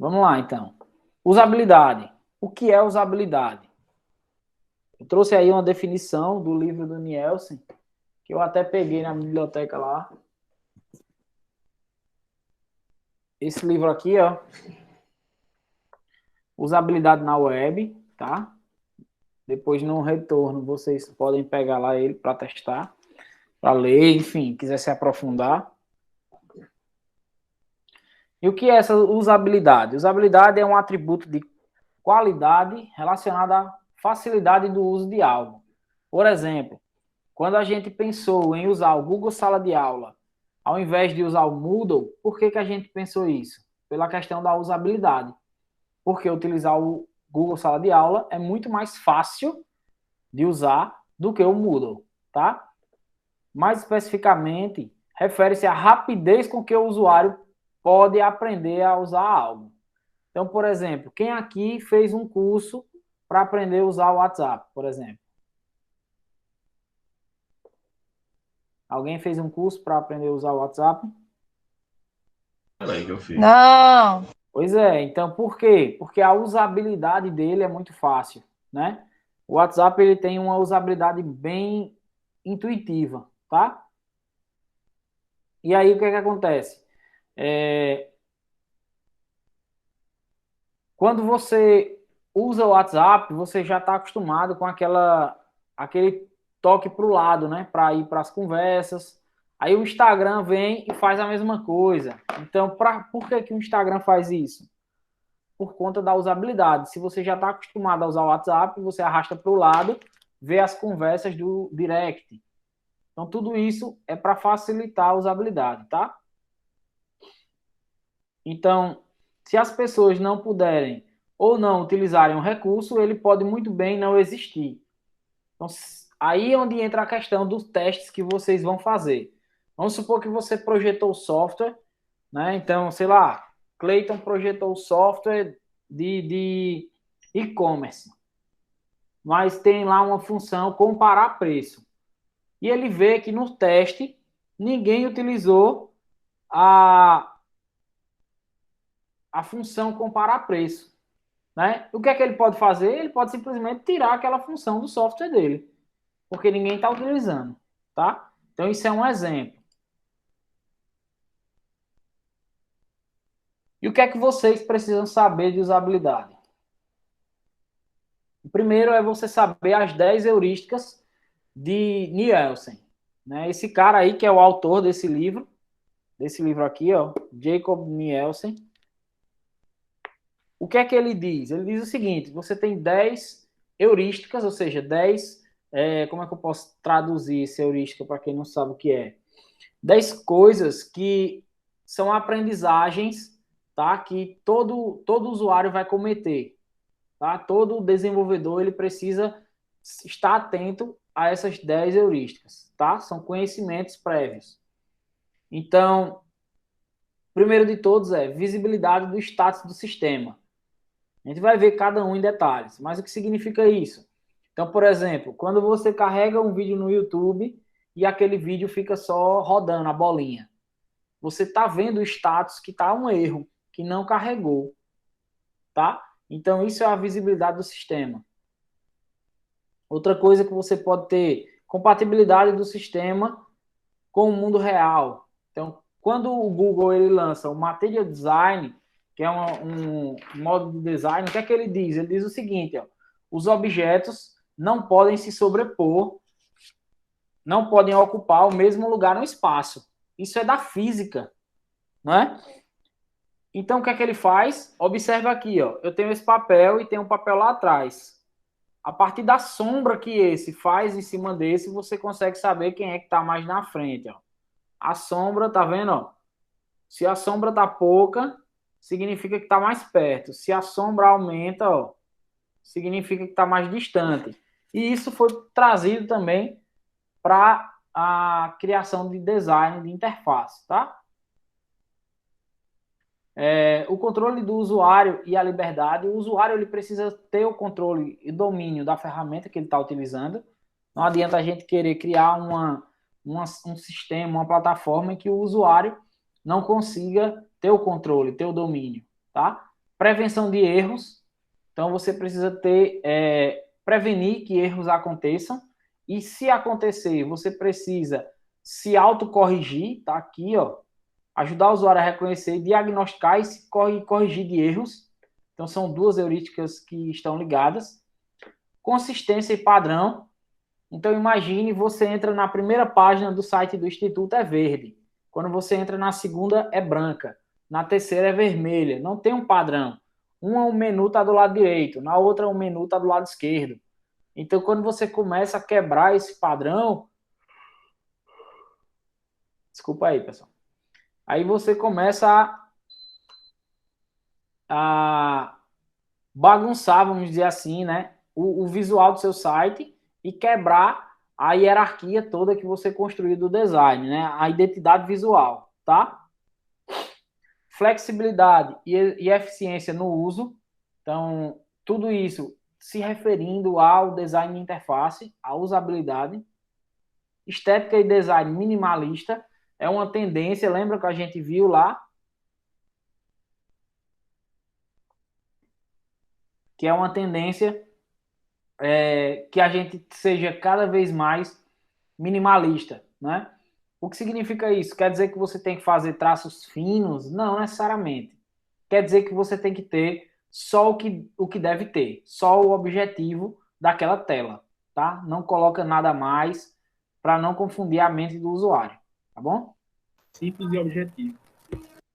Vamos lá, então. Usabilidade. O que é usabilidade? Eu trouxe aí uma definição do livro do Nielsen, que eu até peguei na biblioteca lá. Esse livro aqui, ó, Usabilidade na Web, tá? Depois no retorno vocês podem pegar lá ele para testar, para ler, enfim, quiser se aprofundar. E o que é essa usabilidade? Usabilidade é um atributo de qualidade relacionado à facilidade do uso de algo. Por exemplo, quando a gente pensou em usar o Google Sala de Aula, ao invés de usar o Moodle, por que a gente pensou isso? Pela questão da usabilidade. Porque utilizar o Google Sala de Aula é muito mais fácil de usar do que o Moodle, tá? Mais especificamente, refere-se à rapidez com que o usuário pode aprender a usar algo. Então, por exemplo, quem aqui fez um curso para aprender a usar o WhatsApp, por exemplo? Alguém fez um curso para aprender a usar o WhatsApp? Peraí que eu fiz. Não. Pois é, então por quê? Porque a usabilidade dele é muito fácil, né? O WhatsApp ele tem uma usabilidade bem intuitiva, tá? E aí o que é que acontece? É, quando você usa o WhatsApp, você já está acostumado com aquele toque para o lado, né? Para ir para as conversas. Aí o Instagram vem e faz a mesma coisa. Então, por que o Instagram faz isso? Por conta da usabilidade. Se você já está acostumado a usar o WhatsApp, você arrasta para o lado, vê as conversas do direct. Então, tudo isso é para facilitar a usabilidade, tá? Então, se as pessoas não puderem ou não utilizarem um recurso, ele pode muito bem não existir. Então, aí é onde entra a questão dos testes que vocês vão fazer. Vamos supor que você projetou o software, né? Então, sei lá, Clayton projetou o software de e-commerce, mas tem lá uma função comparar preço. E ele vê que no teste ninguém utilizou a função comparar preço. Né? O que é que ele pode fazer? Ele pode simplesmente tirar aquela função do software dele, porque ninguém está utilizando. Tá? Então, isso é um exemplo. E o que é que vocês precisam saber de usabilidade? O primeiro é você saber as 10 heurísticas de Nielsen. Né? Esse cara aí, que é o autor desse livro aqui, ó, Jacob Nielsen. O que é que ele diz? Ele diz o seguinte: você tem 10 heurísticas, ou seja, 10. Como é que eu posso traduzir esse heurística para quem não sabe o que é? 10 coisas que são aprendizagens, tá? Que todo usuário vai cometer. Tá? Todo desenvolvedor ele precisa estar atento a essas 10 heurísticas. Tá? São conhecimentos prévios. Então, primeiro de todos é visibilidade do status do sistema. A gente vai ver cada um em detalhes. Mas o que significa isso? Então, por exemplo, quando você carrega um vídeo no YouTube e aquele vídeo fica só rodando a bolinha, você está vendo o status que está um erro, que não carregou, tá? Então, isso é a visibilidade do sistema. Outra coisa que você pode ter, compatibilidade do sistema com o mundo real. Então, quando o Google ele lança o Material Design, que é um modo de design, o que é que ele diz? Ele diz o seguinte, ó, os objetos não podem se sobrepor, não podem ocupar o mesmo lugar no espaço. Isso é da física, não é? Então, o que é que ele faz? Observa aqui, ó, eu tenho esse papel e tenho um papel lá atrás. A partir da sombra que esse faz em cima desse, você consegue saber quem é que está mais na frente, ó. A sombra, tá vendo, ó? Se a sombra tá pouca, significa que está mais perto. Se a sombra aumenta, ó, significa que está mais distante. E isso foi trazido também para a criação de design de interface, tá? O controle do usuário e a liberdade. O usuário ele precisa ter o controle e domínio da ferramenta que ele está utilizando. Não adianta a gente querer criar um sistema, uma plataforma em que o usuário não consiga ter o controle, ter o domínio, tá? prevenção de erros. Então, você precisa prevenir que erros aconteçam. E se acontecer, você precisa se autocorrigir, tá aqui, ó. Ajudar o usuário a reconhecer, diagnosticar e se corrigir de erros. Então, são duas heurísticas que estão ligadas. Consistência e padrão. Então, imagine, você entra na primeira página do site do Instituto, é verde. Quando você entra na segunda, é branca. Na terceira, é vermelha. Não tem um padrão. Um menu está do lado direito, na outra, um menu está do lado esquerdo. Então, quando você começa a quebrar esse padrão... Desculpa aí, pessoal. Aí você começa a bagunçar, vamos dizer assim, né? O visual do seu site e quebrar a hierarquia toda que você construiu do design, né? A identidade visual, tá? Flexibilidade e eficiência no uso. Então, tudo isso se referindo ao design de interface, à usabilidade. Estética e design minimalista é uma tendência, lembra que a gente viu lá? Que é uma tendência que a gente seja cada vez mais minimalista, né? O que significa isso? Quer dizer que você tem que fazer traços finos? Não necessariamente. Quer dizer que você tem que ter só o que deve ter, só o objetivo daquela tela, tá? Não coloca nada mais para não confundir a mente do usuário, tá bom? Simples e objetivo.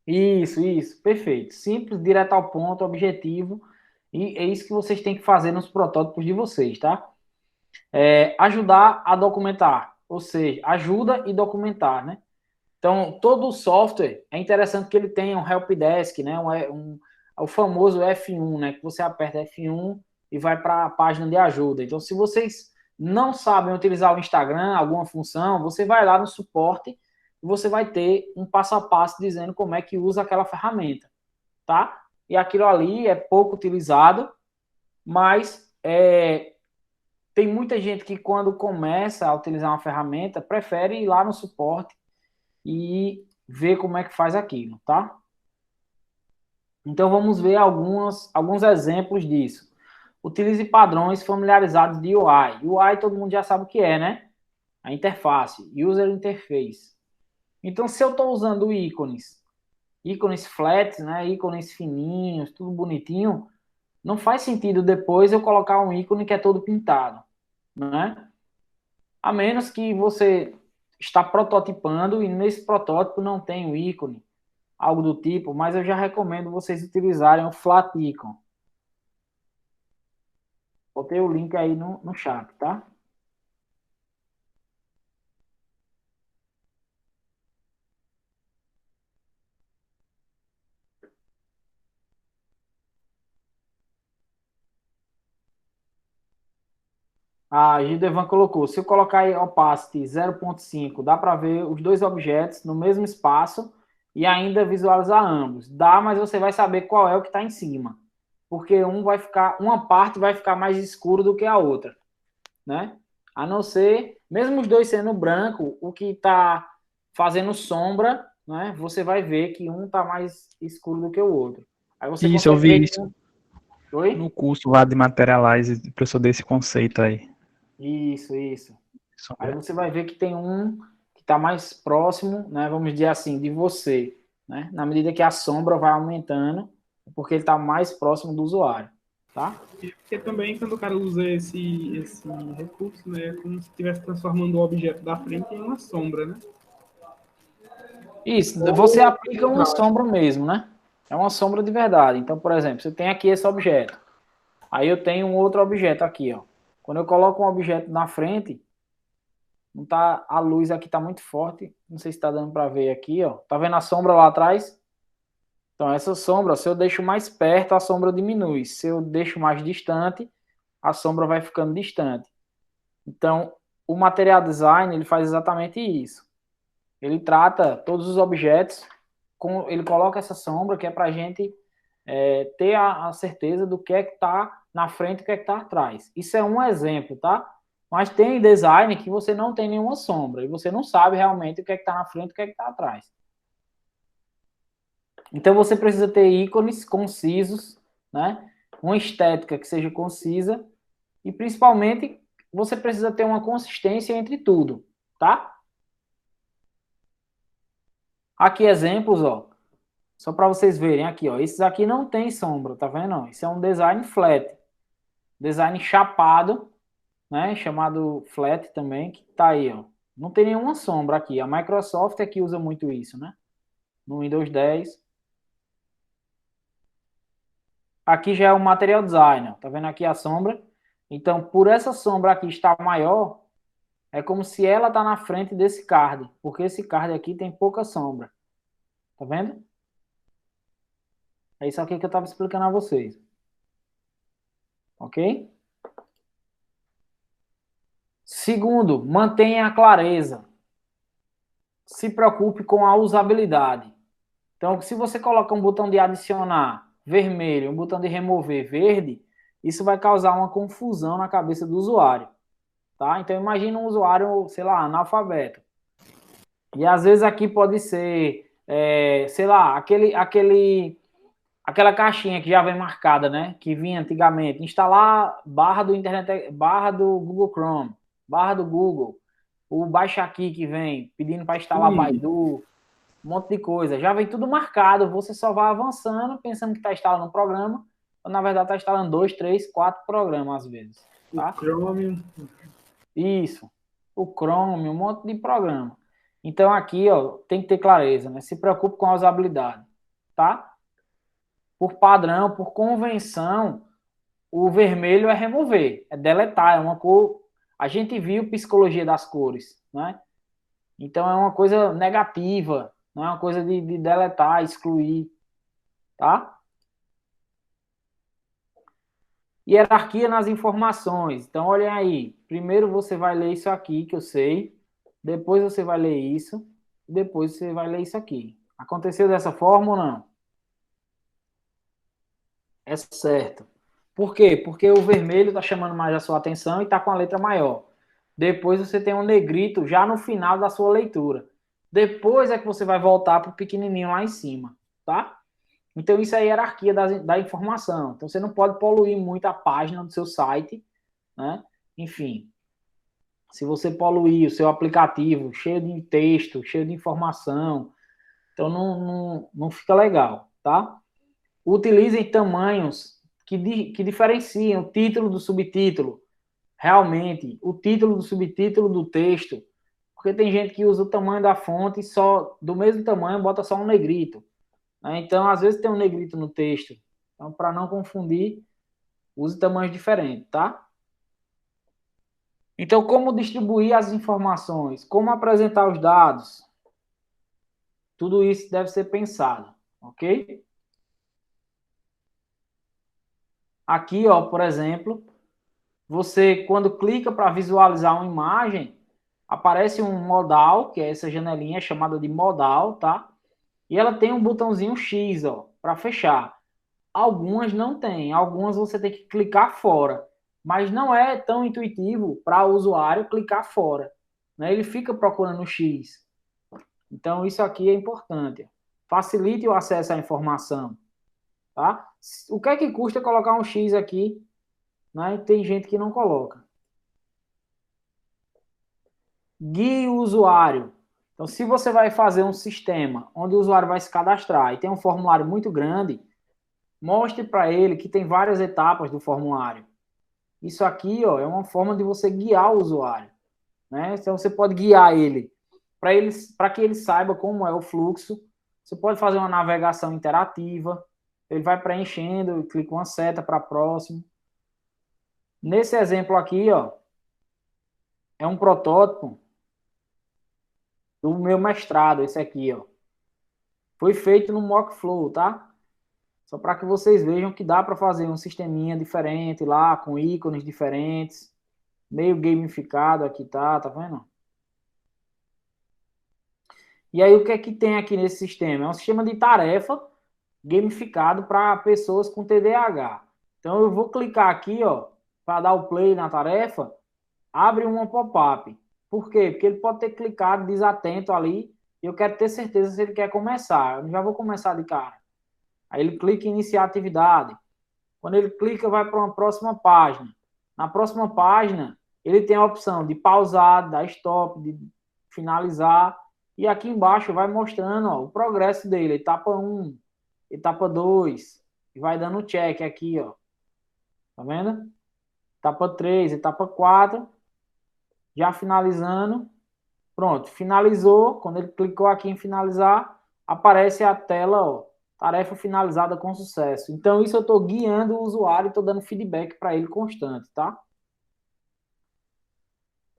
Isso, perfeito. Simples, direto ao ponto, objetivo, e é isso que vocês têm que fazer nos protótipos de vocês, tá? Ajudar a documentar, ou seja, ajuda e documentar, né? Então, todo o software, é interessante que ele tenha um helpdesk, né? O famoso F1, né? Que você aperta F1 e vai para a página de ajuda. Então, se vocês não sabem utilizar o Instagram, alguma função, você vai lá no suporte e você vai ter um passo a passo dizendo como é que usa aquela ferramenta, tá? E aquilo ali é pouco utilizado, mas tem muita gente que quando começa a utilizar uma ferramenta, prefere ir lá no suporte e ver como é que faz aquilo, tá? Então vamos ver alguns exemplos disso. Utilize padrões familiarizados de UI. UI todo mundo já sabe o que é, né? A interface, User Interface. Então se eu estou usando ícones flats, né? Ícones fininhos, tudo bonitinho, não faz sentido depois eu colocar um ícone que é todo pintado, né? A menos que você está prototipando e nesse protótipo não tem o ícone, algo do tipo, mas eu já recomendo vocês utilizarem o Flat Icon. Botei o link aí no chat, tá? A Gidevan colocou, se eu colocar aí opacity 0.5, dá para ver os dois objetos no mesmo espaço e ainda visualizar ambos. Dá, mas você vai saber qual é o que está em cima. Porque uma parte vai ficar mais escuro do que a outra, né? A não ser, mesmo os dois sendo branco, o que está fazendo sombra, né? Você vai ver que um está mais escuro do que o outro. Aí você Isso, eu consegue ver vi que isso Oi? no curso lá de Materialize, o professor desse conceito aí. Isso. Aí você vai ver que tem um que está mais próximo, né? Vamos dizer assim, de você, né? Na medida que a sombra vai aumentando, porque ele está mais próximo do usuário, tá? E porque também quando o cara usa esse recurso, né, é como se estivesse transformando o objeto da frente em uma sombra, né? Isso, você aplica uma sombra mesmo, né? É uma sombra de verdade. Então, por exemplo, você tem aqui esse objeto. Aí eu tenho um outro objeto aqui, ó. Quando eu coloco um objeto na frente, não tá, a luz aqui tá muito forte. Não sei se tá dando para ver aqui, ó. Tá vendo a sombra lá atrás? Então, essa sombra, se eu deixo mais perto, a sombra diminui. Se eu deixo mais distante, a sombra vai ficando distante. Então, o Material Design, ele faz exatamente isso. Ele trata todos os objetos, ele coloca essa sombra que é para a gente ter a certeza do que é que está na frente e o que é que está atrás. Isso é um exemplo, tá? Mas tem design que você não tem nenhuma sombra e você não sabe realmente o que é que está na frente e o que é que está atrás. Então, você precisa ter ícones concisos, né? Uma estética que seja concisa e, principalmente, você precisa ter uma consistência entre tudo, tá? Aqui exemplos, ó. Só para vocês verem aqui, ó. Esses aqui não tem sombra, tá vendo? Isso é um design flat. Design chapado, né? Chamado flat também, que tá aí, ó. Não tem nenhuma sombra aqui. A Microsoft é que usa muito isso, né? No Windows 10. Aqui já é o Material Design, ó. Tá vendo aqui a sombra? Então, por essa sombra aqui estar maior, é como se ela tá na frente desse card, porque esse card aqui tem pouca sombra. Tá vendo? É isso aqui que eu estava explicando a vocês. Ok? Segundo, mantenha a clareza. Se preocupe com a usabilidade. Então, se você coloca um botão de adicionar vermelho, um botão de remover verde, isso vai causar uma confusão na cabeça do usuário. Tá? Então, imagina um usuário, sei lá, analfabeto. E às vezes aqui pode ser, sei lá, aquela caixinha que já vem marcada, né? Que vinha antigamente. Instalar barra do Google Chrome, barra do Google. O baixa aqui que vem pedindo para instalar Baidu, um monte de coisa. Já vem tudo marcado. Você só vai avançando, pensando que está instalando um programa, quando na verdade está instalando 2, 3, 4 programas às vezes. Tá? O Chrome. Isso. O Chrome, um monte de programa. Então aqui, ó, tem que ter clareza, né? Se preocupe com a usabilidade, tá? Por padrão, por convenção, o vermelho é remover, é deletar, é uma cor. A gente viu psicologia das cores, né? Então é uma coisa negativa, não é uma coisa de deletar, excluir, tá? Hierarquia nas informações. Então, olhem aí. Primeiro você vai ler isso aqui, que eu sei. Depois você vai ler isso. Depois você vai ler isso aqui. Aconteceu dessa forma ou não? É certo. Por quê? Porque o vermelho está chamando mais a sua atenção e está com a letra maior. Depois você tem um negrito já no final da sua leitura. Depois é que você vai voltar para o pequenininho lá em cima, tá? Então isso é a hierarquia da informação. Então você não pode poluir muito a página do seu site, né? Enfim, se você poluir o seu aplicativo cheio de texto, cheio de informação, então não fica legal, tá? Utilizem tamanhos que diferenciam o título do subtítulo. Realmente, o título do subtítulo do texto. Porque tem gente que usa o tamanho da fonte só do mesmo tamanho, bota só um negrito. Né? Então, às vezes tem um negrito no texto. Então, para não confundir, use tamanhos diferentes, tá? Então, como distribuir as informações? Como apresentar os dados? Tudo isso deve ser pensado, ok? Aqui, ó, por exemplo, você, quando clica para visualizar uma imagem, aparece um modal, que é essa janelinha chamada de modal, tá? E ela tem um botãozinho X, ó, para fechar. Algumas não tem, algumas você tem que clicar fora, mas não é tão intuitivo para o usuário clicar fora, né? Ele fica procurando o X. Então isso aqui é importante. Facilite o acesso à informação, tá? O que é que custa colocar um X aqui, né? E tem gente que não coloca. Guie o usuário. Então, se você vai fazer um sistema onde o usuário vai se cadastrar e tem um formulário muito grande, mostre para ele que tem várias etapas do formulário. Isso aqui, ó, é uma forma de você guiar o usuário, né? Então, você pode guiar ele para que ele saiba como é o fluxo. Você pode fazer uma navegação interativa. Ele vai preenchendo, clica uma seta para próximo. Nesse exemplo aqui, ó, é um protótipo do meu mestrado, esse aqui, ó. Foi feito no Mockflow, tá? Só para que vocês vejam que dá para fazer um sisteminha diferente lá, com ícones diferentes, meio gamificado aqui, tá vendo? E aí o que é que tem aqui nesse sistema? É um sistema de tarefa gamificado para pessoas com TDAH. Então eu vou clicar aqui, ó, para dar o play na tarefa, abre uma pop-up. Por quê? Porque ele pode ter clicado desatento ali e eu quero ter certeza se ele quer começar. Eu já vou começar de cara. Aí ele clica em iniciar atividade. Quando ele clica, vai para uma próxima página. Na próxima página, ele tem a opção de pausar, dar stop, de finalizar. E aqui embaixo vai mostrando, ó, o progresso dele. Etapa 1, etapa 2. E vai dando check aqui, ó. Tá vendo? Etapa 3, etapa 4. Já finalizando. Pronto, finalizou. Quando ele clicou aqui em finalizar, aparece a tela, ó, tarefa finalizada com sucesso. Então, isso eu estou guiando o usuário e estou dando feedback para ele constante, tá?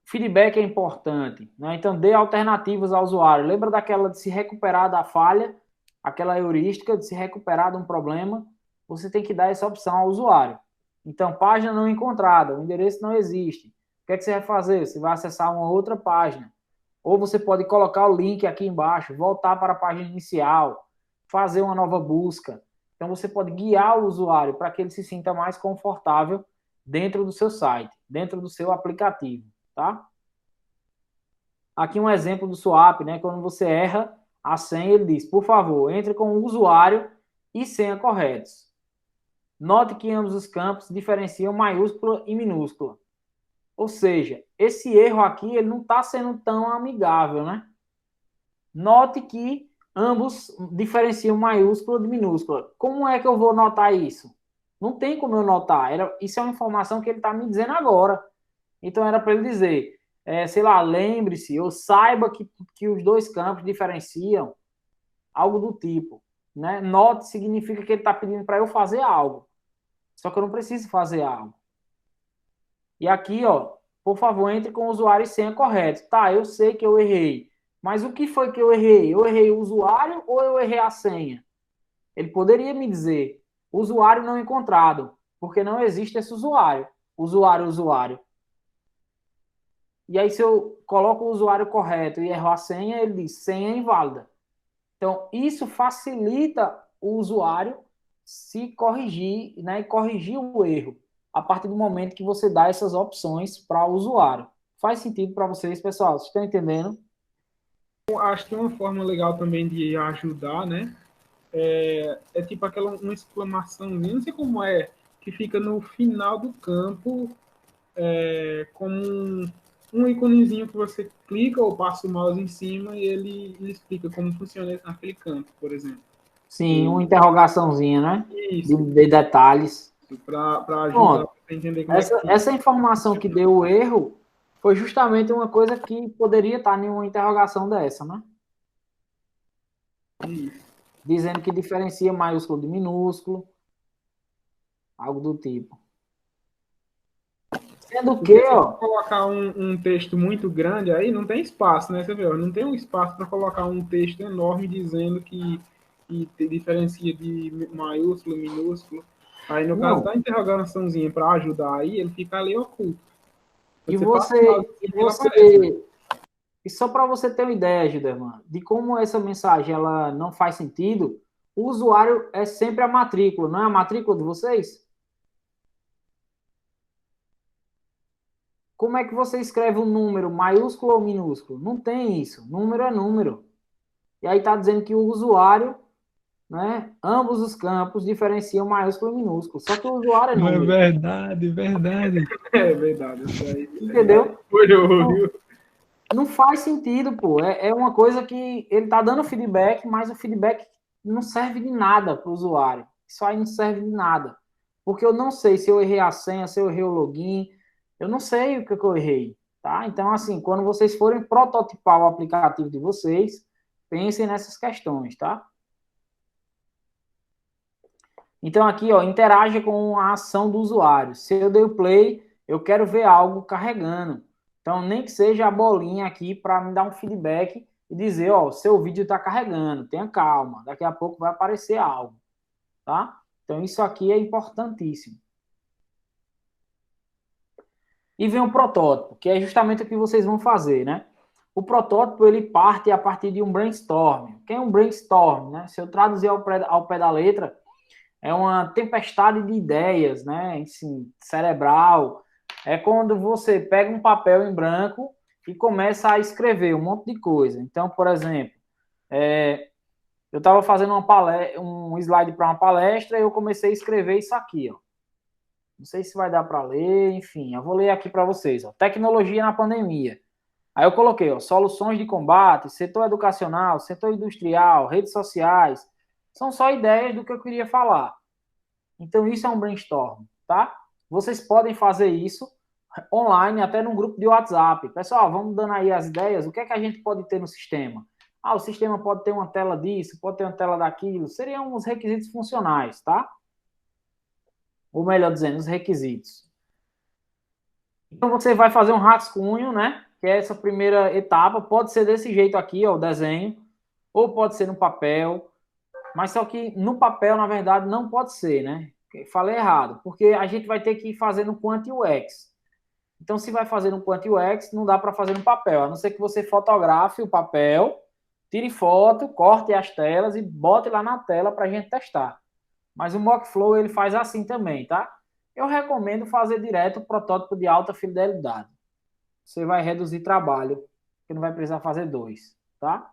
Feedback é importante, né? Então, dê alternativas ao usuário. Lembra daquela de se recuperar da falha, aquela heurística de se recuperar de um problema? Você tem que dar essa opção ao usuário. Então, página não encontrada, o endereço não existe. O que é que você vai fazer? Você vai acessar uma outra página. Ou você pode colocar o link aqui embaixo, voltar para a página inicial, fazer uma nova busca. Então, você pode guiar o usuário para que ele se sinta mais confortável dentro do seu site, dentro do seu aplicativo, tá? Aqui um exemplo do swap, né? Quando você erra a senha, ele diz, por favor, entre com o usuário e senha corretos. Note que ambos os campos diferenciam maiúscula e minúscula. Ou seja, esse erro aqui, ele não está sendo tão amigável, né? Note que ambos diferenciam maiúscula de minúscula. Como é que eu vou notar isso? Não tem como eu notar. Isso é uma informação que ele está me dizendo agora. Então, era para ele dizer, sei lá, lembre-se, ou saiba que os dois campos diferenciam, algo do tipo. Né? Note significa que ele está pedindo para eu fazer algo. Só que eu não preciso fazer algo. E aqui, ó, por favor, entre com o usuário e senha correto. Tá, eu sei que eu errei. Mas o que foi que eu errei? Eu errei o usuário ou eu errei a senha? Ele poderia me dizer, usuário não encontrado, porque não existe esse usuário. Usuário. E aí, se eu coloco o usuário correto e erro a senha, ele diz, senha inválida. Então, isso facilita o usuário se corrigir, né, e corrigir o erro a partir do momento que você dá essas opções para o usuário. Faz sentido para vocês, pessoal? Vocês estão entendendo? Eu acho que uma forma legal também de ajudar, né? É tipo uma exclamaçãozinha, não sei como é, que fica no final do campo, como um íconezinho que você clica ou passa o mouse em cima e ele explica como funciona naquele campo, por exemplo. Sim, uma interrogaçãozinha, né? Isso. De detalhes. Para ajudar a entender como essa informação que deu o erro foi justamente uma coisa que poderia estar em uma interrogação dessa, né? Isso. Dizendo que diferencia maiúsculo de minúsculo, algo do tipo. Sendo que, ó, colocar um texto muito grande aí, não tem espaço, né? Você vê, não tem um espaço para colocar um texto enorme dizendo que diferencia de maiúsculo, minúsculo. Aí, no caso da interrogaçãozinha para ajudar aí, ele fica ali oculto. E só para você ter uma ideia, Gilderman, de como essa mensagem ela não faz sentido, o usuário é sempre a matrícula, não é a matrícula de vocês? Como é que você escreve um número maiúsculo ou minúsculo? Não tem isso. Número é número. E aí está dizendo que o usuário, né, ambos os campos diferenciam maiúsculo e minúsculo. Só que o usuário é número. Não é verdade, verdade. É verdade. Isso aí, entendeu? Não faz sentido, pô. É uma coisa que ele está dando feedback, mas o feedback não serve de nada para o usuário. Isso aí não serve de nada. Porque eu não sei se eu errei a senha, se eu errei o login. Eu não sei o que eu errei, tá? Então, assim, quando vocês forem prototipar o aplicativo de vocês, pensem nessas questões, tá? Então, aqui, ó, interaja com a ação do usuário. Se eu dei o play, eu quero ver algo carregando. Então, nem que seja a bolinha aqui para me dar um feedback e dizer, ó, seu vídeo está carregando, tenha calma, daqui a pouco vai aparecer algo, tá? Então, isso aqui é importantíssimo. E vem um protótipo, que é justamente o que vocês vão fazer, né? O protótipo, ele parte a partir de um brainstorm. O que é um brainstorm, né? Se eu traduzir ao pé da letra, é uma tempestade de ideias, né? Assim, cerebral. É quando você pega um papel em branco e começa a escrever um monte de coisa. Então, por exemplo, Eu estava fazendo um slide para uma palestra e eu comecei a escrever isso aqui, ó. Não sei se vai dar para ler, enfim, eu vou ler aqui para vocês, ó. Tecnologia na pandemia. Aí eu coloquei, ó, soluções de combate, setor educacional, setor industrial, redes sociais. São só ideias do que eu queria falar. Então isso é um brainstorm, tá? Vocês podem fazer isso online, até num grupo de WhatsApp. Pessoal, vamos dando aí as ideias, o que é que a gente pode ter no sistema? Ah, o sistema pode ter uma tela disso, pode ter uma tela daquilo. Seriam os requisitos funcionais, tá? Ou melhor dizendo, os requisitos. Então você vai fazer um rascunho, né? Que é essa primeira etapa. Pode ser desse jeito aqui, ó, o desenho. Ou pode ser no papel. Mas só que no papel, na verdade, não pode ser, né? Falei errado. Porque a gente vai ter que fazer no Quant UX. Então, se vai fazer no Quant UX, não dá para fazer no papel. A não ser que você fotografe o papel, tire foto, corte as telas e bote lá na tela para a gente testar. Mas o Mockflow, ele faz assim também, tá? Eu recomendo fazer direto o protótipo de alta fidelidade. Você vai reduzir trabalho, porque não vai precisar fazer dois, tá?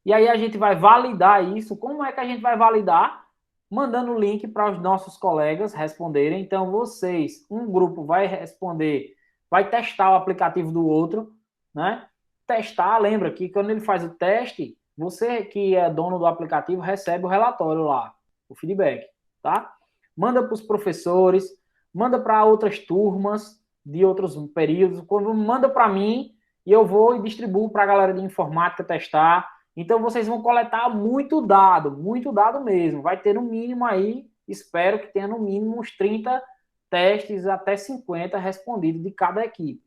E aí a gente vai validar isso. Como é que a gente vai validar? Mandando o link para os nossos colegas responderem. Então, vocês, um grupo vai responder, vai testar o aplicativo do outro, né? Testar, lembra que quando ele faz o teste, você que é dono do aplicativo recebe o relatório lá, o feedback, tá? Manda para os professores, manda para outras turmas de outros períodos, quando manda para mim e eu vou e distribuo para a galera de informática testar. Então, vocês vão coletar muito dado mesmo. Vai ter no mínimo aí, espero que tenha no mínimo uns 30 testes até 50 respondidos de cada equipe,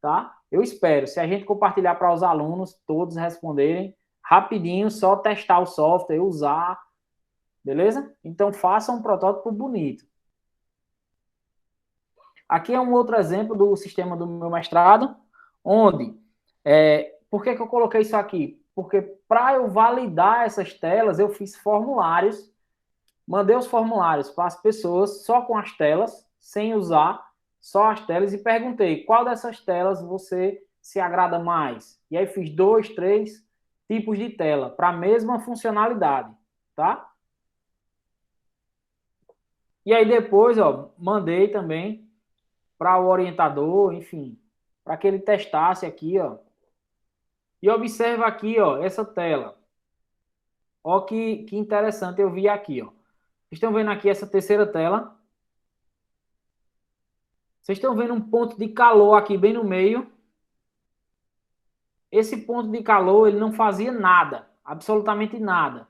tá? Eu espero, se a gente compartilhar para os alunos, todos responderem rapidinho, só testar o software, usar, beleza? Então, façam um protótipo bonito. Aqui é um outro exemplo do sistema do meu mestrado, onde, por que eu coloquei isso aqui? Porque para eu validar essas telas, eu fiz formulários, mandei os formulários para as pessoas só com as telas, sem usar, só as telas, e perguntei qual dessas telas você se agrada mais. E aí fiz 2, 3 tipos de tela para a mesma funcionalidade, tá? E aí depois, ó, mandei também para o orientador, enfim, para que ele testasse aqui, ó. E observa aqui, ó, essa tela. Ó que interessante eu vi aqui, ó. Vocês estão vendo aqui essa terceira tela? Vocês estão vendo um ponto de calor aqui bem no meio? Esse ponto de calor, ele não fazia nada, absolutamente nada.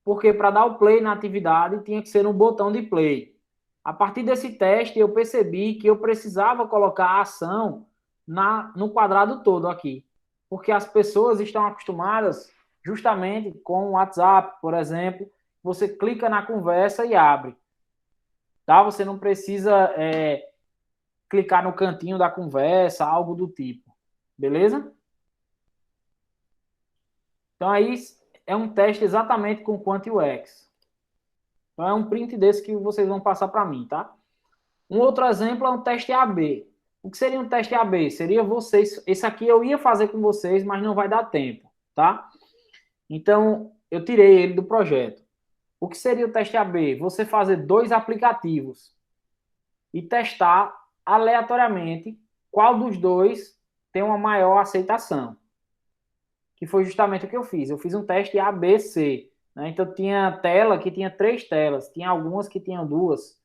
Porque para dar o play na atividade, tinha que ser no botão de play. A partir desse teste, eu percebi que eu precisava colocar a ação no quadrado todo aqui. Porque as pessoas estão acostumadas justamente com o WhatsApp, por exemplo. Você clica na conversa e abre. Tá? Você não precisa clicar no cantinho da conversa, algo do tipo. Beleza? Então, aí é um teste exatamente com Quant UX. Então, é um print desse que vocês vão passar para mim, tá? Um outro exemplo é um teste AB. O que seria um teste AB? Seria vocês... Esse aqui eu ia fazer com vocês, mas não vai dar tempo, tá? Então, eu tirei ele do projeto. O que seria o teste AB? Você fazer 2 aplicativos e testar aleatoriamente qual dos dois tem uma maior aceitação. Que foi justamente o que eu fiz. Eu fiz um teste ABC, né? Então, tinha tela que tinha 3 telas, tinha algumas que tinham 2.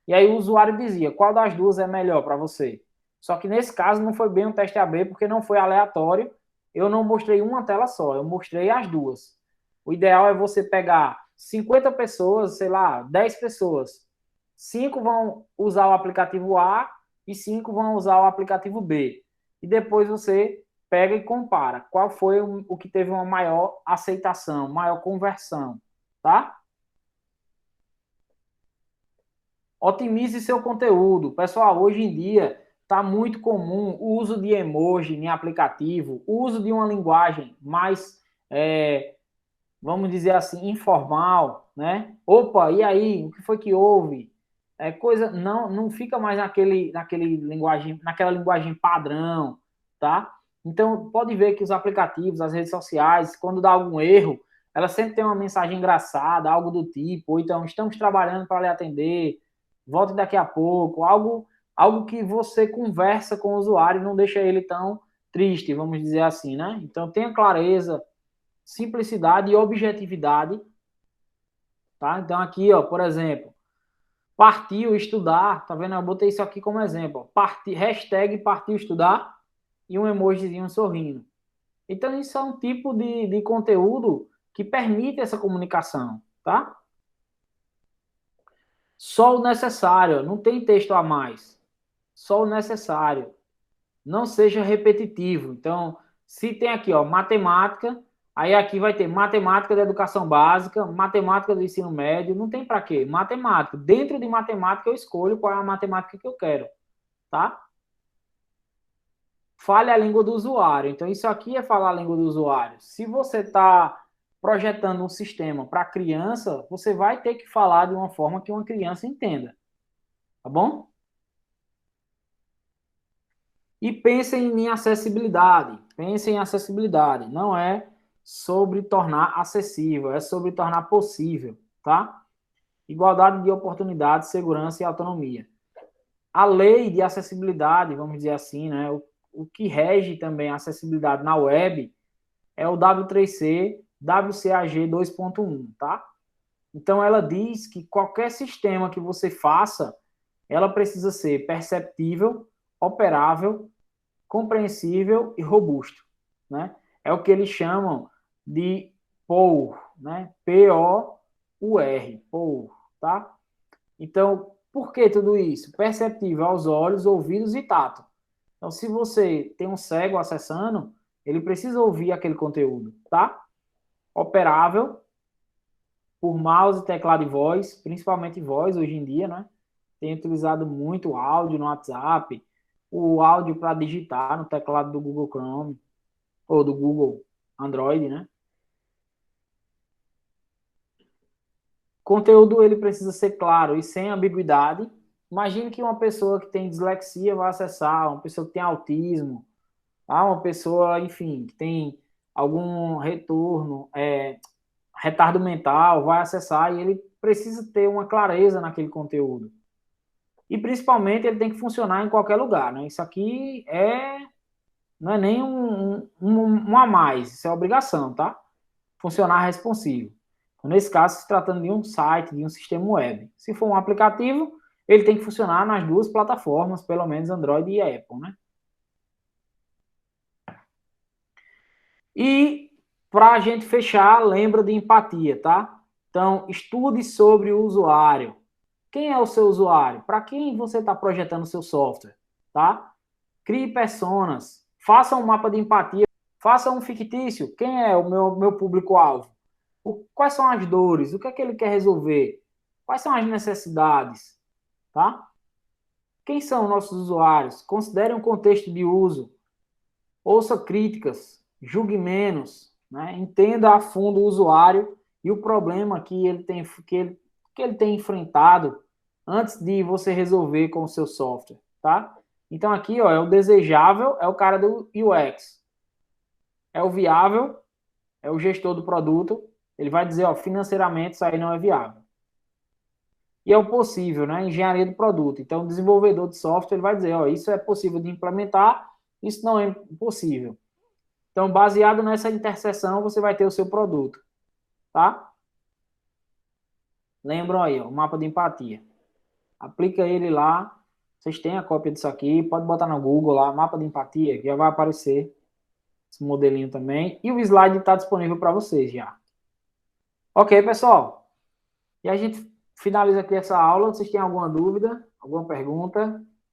E aí o usuário dizia, qual das duas é melhor para você? Só que nesse caso não foi bem um teste AB, porque não foi aleatório. Eu não mostrei uma tela só, eu mostrei as duas. O ideal é você pegar 50 pessoas, sei lá, 10 pessoas. 5 vão usar o aplicativo A e 5 vão usar o aplicativo B. E depois você pega e compara qual foi o que teve uma maior aceitação, maior conversão, tá? Otimize seu conteúdo. Pessoal, hoje em dia está muito comum o uso de emoji em aplicativo, o uso de uma linguagem mais, vamos dizer assim, informal, né? Opa, e aí? O que foi que houve? Coisa não fica mais naquela linguagem padrão, tá? Então, pode ver que os aplicativos, as redes sociais, quando dá algum erro, ela sempre tem uma mensagem engraçada, algo do tipo, ou então, estamos trabalhando para lhe atender, volte daqui a pouco, algo que você conversa com o usuário e não deixa ele tão triste, vamos dizer assim, né? Então, tenha clareza, simplicidade e objetividade, tá? Então, aqui, ó, por exemplo, partiu estudar, tá vendo? Eu botei isso aqui como exemplo, hashtag partiu estudar e um emojizinho sorrindo. Então, isso é um tipo de conteúdo que permite essa comunicação, tá? Só o necessário, não tem texto a mais. Só o necessário. Não seja repetitivo. Então, se tem aqui, ó, matemática, aí aqui vai ter matemática da educação básica, matemática do ensino médio, não tem para quê? Matemática. Dentro de matemática eu escolho qual é a matemática que eu quero, tá? Fale a língua do usuário. Então, isso aqui é falar a língua do usuário. Se você está projetando um sistema para criança, você vai ter que falar de uma forma que uma criança entenda. Tá bom? E pensem em acessibilidade. Pensem em acessibilidade. Não é sobre tornar acessível, é sobre tornar possível, tá? Igualdade de oportunidades, segurança e autonomia. A lei de acessibilidade, vamos dizer assim, né? O que rege também a acessibilidade na web é o W3C WCAG 2.1, tá? Então, ela diz que qualquer sistema que você faça, ela precisa ser perceptível, operável, compreensível e robusto, né? É o que eles chamam de POUR, né? P-O-U-R, POUR, tá? Então, por que tudo isso? Perceptível aos olhos, ouvidos e tato. Então, se você tem um cego acessando, ele precisa ouvir aquele conteúdo, tá? Operável por mouse, teclado e voz, principalmente voz hoje em dia, né? Tem utilizado muito áudio no WhatsApp, o áudio para digitar no teclado do Google Chrome ou do Google Android, né? Conteúdo ele precisa ser claro e sem ambiguidade. Imagine que uma pessoa que tem dislexia vai acessar, uma pessoa que tem autismo, uma pessoa, enfim, que tem algum retorno, retardo mental, vai acessar e ele precisa ter uma clareza naquele conteúdo. E principalmente ele tem que funcionar em qualquer lugar, né? Isso aqui não é nem um a mais, isso é obrigação, tá? Funcionar responsivo. Então, nesse caso, se tratando de um site, de um sistema web. Se for um aplicativo, ele tem que funcionar nas duas plataformas, pelo menos Android e Apple, né? E para a gente fechar, lembra de empatia, tá? Então, estude sobre o usuário. Quem é o seu usuário? Para quem você está projetando o seu software, tá? Crie personas, faça um mapa de empatia, faça um fictício. Quem é o meu público-alvo? Quais são as dores? O que é que ele quer resolver? Quais são as necessidades? Tá? Quem são nossos usuários? Considere um contexto de uso. Ouça críticas, julgue menos, né? Entenda a fundo o usuário e o problema que ele tem enfrentado antes de você resolver com o seu software, tá? Então aqui, ó, é o desejável, é o cara do UX. É o viável, é o gestor do produto. Ele vai dizer, ó, financeiramente isso aí não é viável. E é o possível, né? Engenharia do produto. Então, o desenvolvedor de software ele vai dizer, ó, isso é possível de implementar, isso não é possível. Então, baseado nessa interseção, você vai ter o seu produto, tá? Lembram aí, ó, o mapa de empatia. Aplica ele lá. Vocês têm a cópia disso aqui, pode botar no Google lá, mapa de empatia, que já vai aparecer esse modelinho também. E o slide está disponível para vocês já. Ok, pessoal? E a gente finaliza aqui essa aula. Vocês têm alguma dúvida? Alguma pergunta?